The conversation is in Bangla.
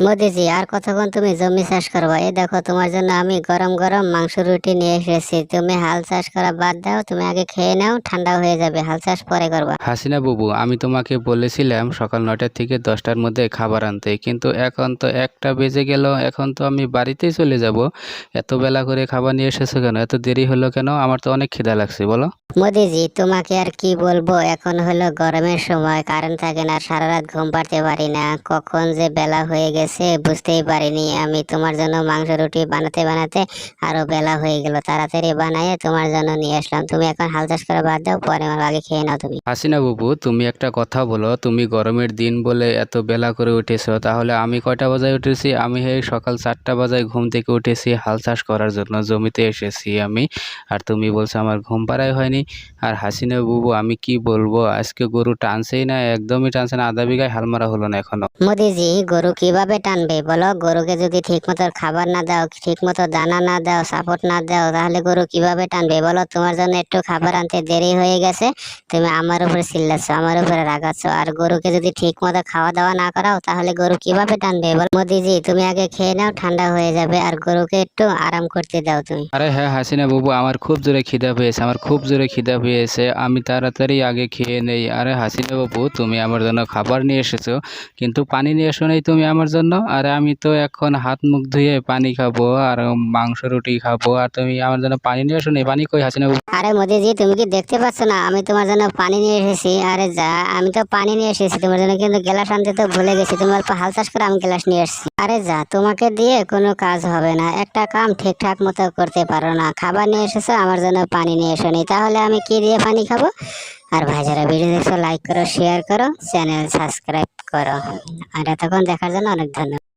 মোদিজি, আর কতক্ষণ তুমি জমি চাষ করবা? এই দেখো, তোমার জন্য আমি গরম গরম মাংস রুটি নিয়ে এসেছি। তুমি হাল চাষ করা বাদ দাও, তুমি আগে খেয়ে নাও, ঠান্ডা হয়ে যাবে, হাল চাষ পরে করবা। হাসিনা বাবু, আমি তোমাকে বলেছিলাম সকাল 9টা থেকে 10টার মধ্যে খাবার আনতে, কিন্তু এখন তো 1টা বেজে গেল। এখন তো আমি বাড়িতেই চলে যাব। এত বেলা করে খাবার নিয়ে এসেছো কেন? এত দেরি হলো কেন? আমার তো অনেক খিদা লাগছে, বলো। মোদিজি, তোমাকে আর কি বলবো, এখন হলো গরমের সময়, কারেন্ট থাকে না, সারা রাত ঘুম পাড়তে পারি না, কখন যে বেলা হয়ে গেছে বুঝতেই পারিনি। আমি তোমার জন্য মাংস রুটি বানাতে বানাতে আরো বেলা হয়ে গেল, তাড়াতাড়ি বানাইয়ে তোমার জন্য নিয়ে আসলাম। তুমি এখন হাল চাষ করা বাদ দাও, পরে আমার আগে খেয়ে নাও তুমি। হাসিনা বাবু, তুমি একটা কথা বলো, তুমি গরমের দিন বলে এত বেলা করে উঠেছো, তাহলে আমি কয়টা বাজায় উঠেছি? আমি এই সকাল 4টা বাজায় ঘুম থেকে উঠেছি, হাল চাষ করার জন্য জমিতে এসেছি আমি। আর তুমি বলছো আমার ঘুম পাড়াই হয়নি। আর হাসিনা বাবু, আমি কি বলবো, আজকে গরু টানছেই না, একদমই টানছে না, আধা বিঘায় হাল মারা হলো না এখনো। মোদিজি, গরু কিভাবে টানবে বলো? গরুকে যদি ঠিক মতো খাবার না দাও, ঠিক মতো দানা না দাও, সাপোর্ট না দাও, তাহলে গরু কিভাবে টানবে বলো? তোমার জন্য একটু খাবার আনতে দেরি হয়ে গেছে, তুমি আমার উপরে চিল্লাচ্ছ, আমার উপরে রাগাচ্ছ। আর গরুকে যদি ঠিক মতো খাওয়া দাওয়া না করাও, তাহলে গরু কিভাবে টানবে বলো? মোদিজি, তুমি আগে খেয়ে নাও, ঠান্ডা হয়ে যাবে, আর গরুকে একটু আরাম করতে দাও তুমি। আরে হ্যাঁ হাসিনা বাবু, আমার খুব জোরে খিদা পেয়েছে, আমার খুব জোরে খিদা পেয়েছে, আমি তাড়াতাড়ি আগে খেয়ে নেই। আরে হাসিনা বাবু, তুমি আমার জন্য খাবার নিয়ে এসেছো, কিন্তু পানি নিয়ে এসো নাই তুমি আমার জন্য। আরে আমি তো এখন হাত মুখ ধুয়ে পানি খাবো আর মাংস রুটি খাবো, আর তুমি আমার জন্য পানি নিয়ে এসো নাই। পানি কই হাসিনা বাবু? আরে মোদিজি, তুমি কি দেখতে পাচ্ছ না আমি তোমার জন্য পানি নিয়ে এসেছি? আরে যা, আমি তো পানি নিয়ে এসেছি তোমার জন্য, কিন্তু গ্লাস আনতে তো ভুলে গেছি। তুমি অল্প হাল চাষ করে আমি গ্লাস নিয়ে এসেছি। আরে যা, তোমাকে দিয়ে কোনো কাজ হবে না, একটা কাম ঠিকঠাক মতো করতে পারো না। খাবার নিয়ে এসেছো, আমার জন্য পানি নিয়ে এসো নি, তাহলে আমি কি দিয়ে পানি খাবো? আর ভাই, যারা ভিডিও দেখছো লাইক করো, শেয়ার করো, চ্যানেল সাবস্ক্রাইব করো। আর এতক্ষণ দেখার জন্য অনেক ধন্যবাদ।